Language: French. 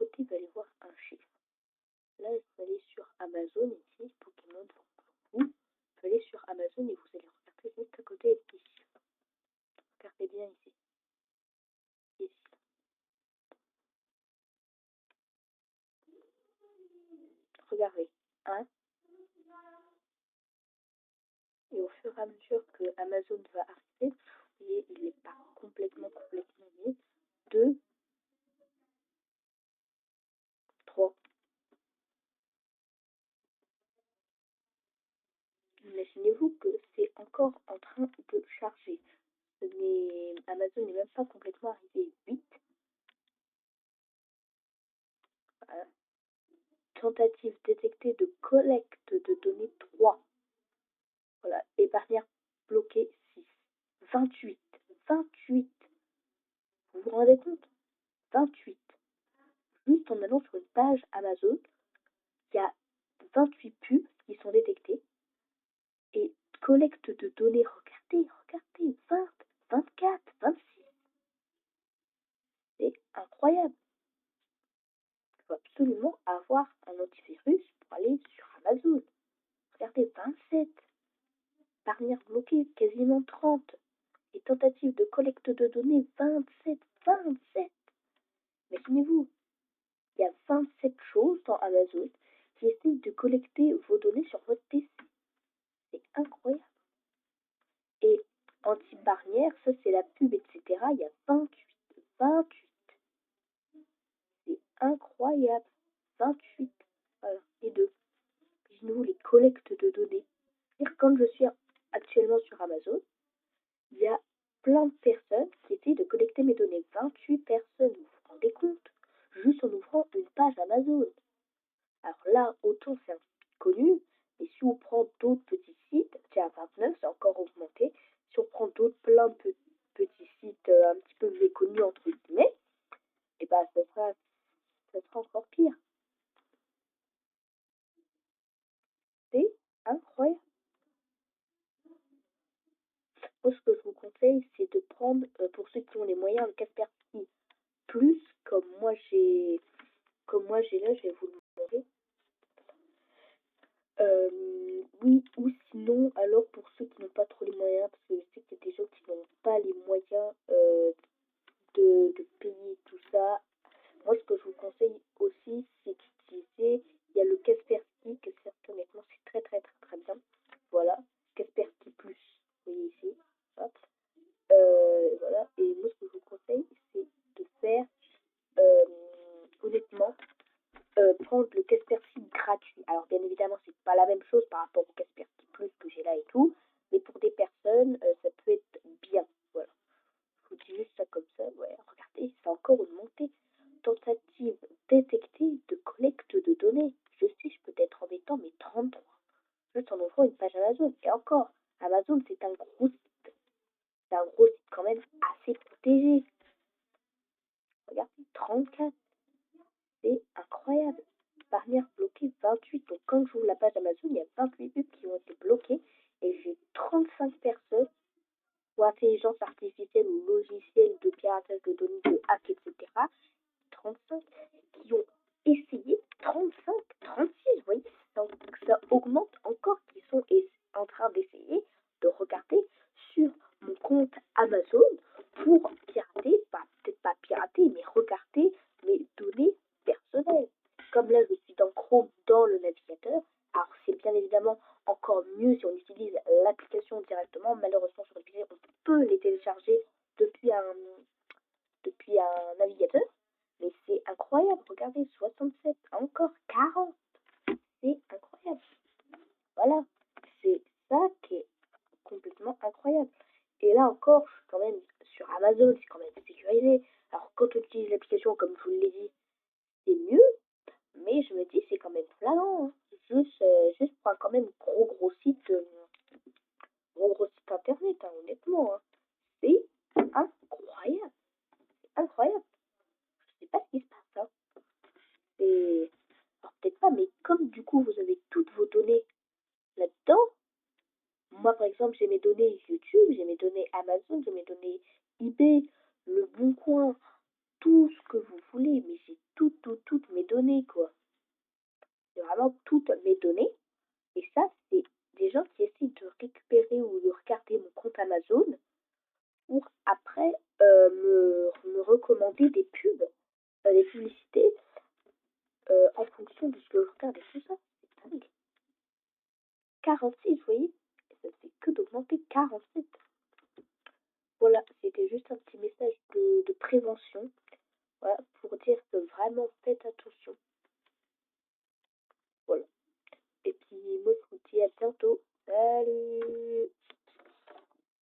côté, vous allez voir un chiffre. Là, vous allez sur Amazon ici, Pokémon vous. Vous allez sur Amazon et vous allez regarder juste à côté les petits chiffres. Regardez bien ici. Ici. Regardez. 1. Et au fur et à mesure que Amazon va arriver, vous voyez, il n'est pas complètement mis. 2, 3. Imaginez-vous que c'est encore en train de charger. Mais Amazon n'est même pas complètement arrivé. 8. Voilà. Tentative détectée de collecte de données 3. Voilà. Épargneur bloqué 6. 28. 28. Vous vous rendez compte? 28. Juste en allant sur une page Amazon, il y a 28 pubs qui sont détectées. Et collecte de données, regardez, 20, 24, 26. C'est incroyable. Il faut absolument avoir un antivirus pour aller sur Amazon. Regardez, 27. Parvenir bloqué, quasiment 30. Et tentatives de collecte de données, 27. Imaginez-vous, il y a 27 choses dans Amazon qui essayent de collecter vos données sur votre PC. C'est incroyable. Et anti-barrière, ça c'est la pub, etc. Il y a 28. C'est incroyable. 28. Voilà, les deux. Imaginez-vous les collectes de données. C'est-à-dire, quand je suis actuellement sur Amazon, il y a plein de personnes qui essaient de collecter mes données. 28 personnes, vous vous rendez compte? Juste en ouvrant une page Amazon. Alors là, autant c'est un site connu, mais si on prend d'autres petits sites, tiens, 29, c'est encore augmenté. Si on prend d'autres plein de petits sites un petit peu méconnus, entre guillemets, et bah ça sera encore pire. C'est incroyable. Moi, ce que je vous conseille, c'est de prendre, pour ceux qui ont les moyens, le Kaspersky Plus, comme moi j'ai là, je vais vous le montrer. Oui, ou sinon, alors pour ceux qui n'ont pas trop les moyens, parce que je sais qu'il y a des gens qui n'ont pas les moyens de payer tout ça. Moi, ce que je vous conseille aussi, c'est d'utiliser, il y a le Kaspersky, que certes, honnêtement, c'est très bien. Voilà, Kaspersky Plus, vous voyez ici. Hop. Voilà, et moi, ce que je vous conseille, c'est de faire, honnêtement, prendre le Kaspersky gratuit. Alors, bien évidemment, c'est pas la même chose par rapport au Kaspersky Plus que j'ai là et tout, mais pour des personnes, ça peut être bien. Voilà. Je vous dis juste ça comme ça. Ouais, regardez, c'est encore une montée. Tentative détectée de collecte de données. Je sais, je peux être embêtant, mais 33. Juste en ouvrant une page Amazon. Et encore, Amazon, c'est un gros site. C'est un gros site quand même assez protégé. Regardez, 34. C'est incroyable. Barrière bloquée 28. Donc quand j'ouvre la page Amazon, il y a 28 pubs qui ont été bloquées et j'ai 35 personnes ou intelligence artificielle ou logiciel de piratage de données, de hack, etc. 35 qui ont essayé, 35, 36, vous voyez, ça augmente encore, qui sont en train d'essayer de regarder sur mon compte Amazon pour pirater, peut-être pas pirater, mais regarder mes données personnelles. Comme là, je suis dans Chrome, dans le navigateur, alors c'est bien évidemment encore mieux si on utilise l'application directement. Malheureusement, sur le PC, on peut les télécharger depuis un navigateur. Mais c'est incroyable, regardez, 67, encore 40. C'est incroyable. Voilà, c'est ça qui est complètement incroyable. Et là encore, je suis quand même sur Amazon, c'est quand même sécurisé. Alors quand on utilise l'application, comme je vous l'ai dit, c'est mieux. Mais je me dis, c'est quand même flagrant. Hein. Juste pour un quand même gros site, internet, hein, honnêtement. Hein. C'est incroyable. C'est incroyable. Je sais pas ce qui se passe. Hein. C'est... Alors peut-être pas, mais comme du coup vous avez toutes vos données là-dedans, moi par exemple j'ai mes données YouTube, j'ai mes données Amazon, j'ai mes données eBay, Le Bon Coin, tout ce que vous voulez, mais j'ai toutes mes données, quoi. C'est vraiment toutes mes données. Et ça, c'est des gens qui essaient de récupérer ou de regarder mon compte Amazon pour après me recommander des pubs, des publicités en fonction de ce que je regarde et tout ça. C'est dingue. 46, vous voyez, ça ne fait que d'augmenter 47. Voilà, c'était juste un petit message de prévention. Voilà, pour dire que vraiment faites attention. Voilà. Et puis moi je vous dis à bientôt.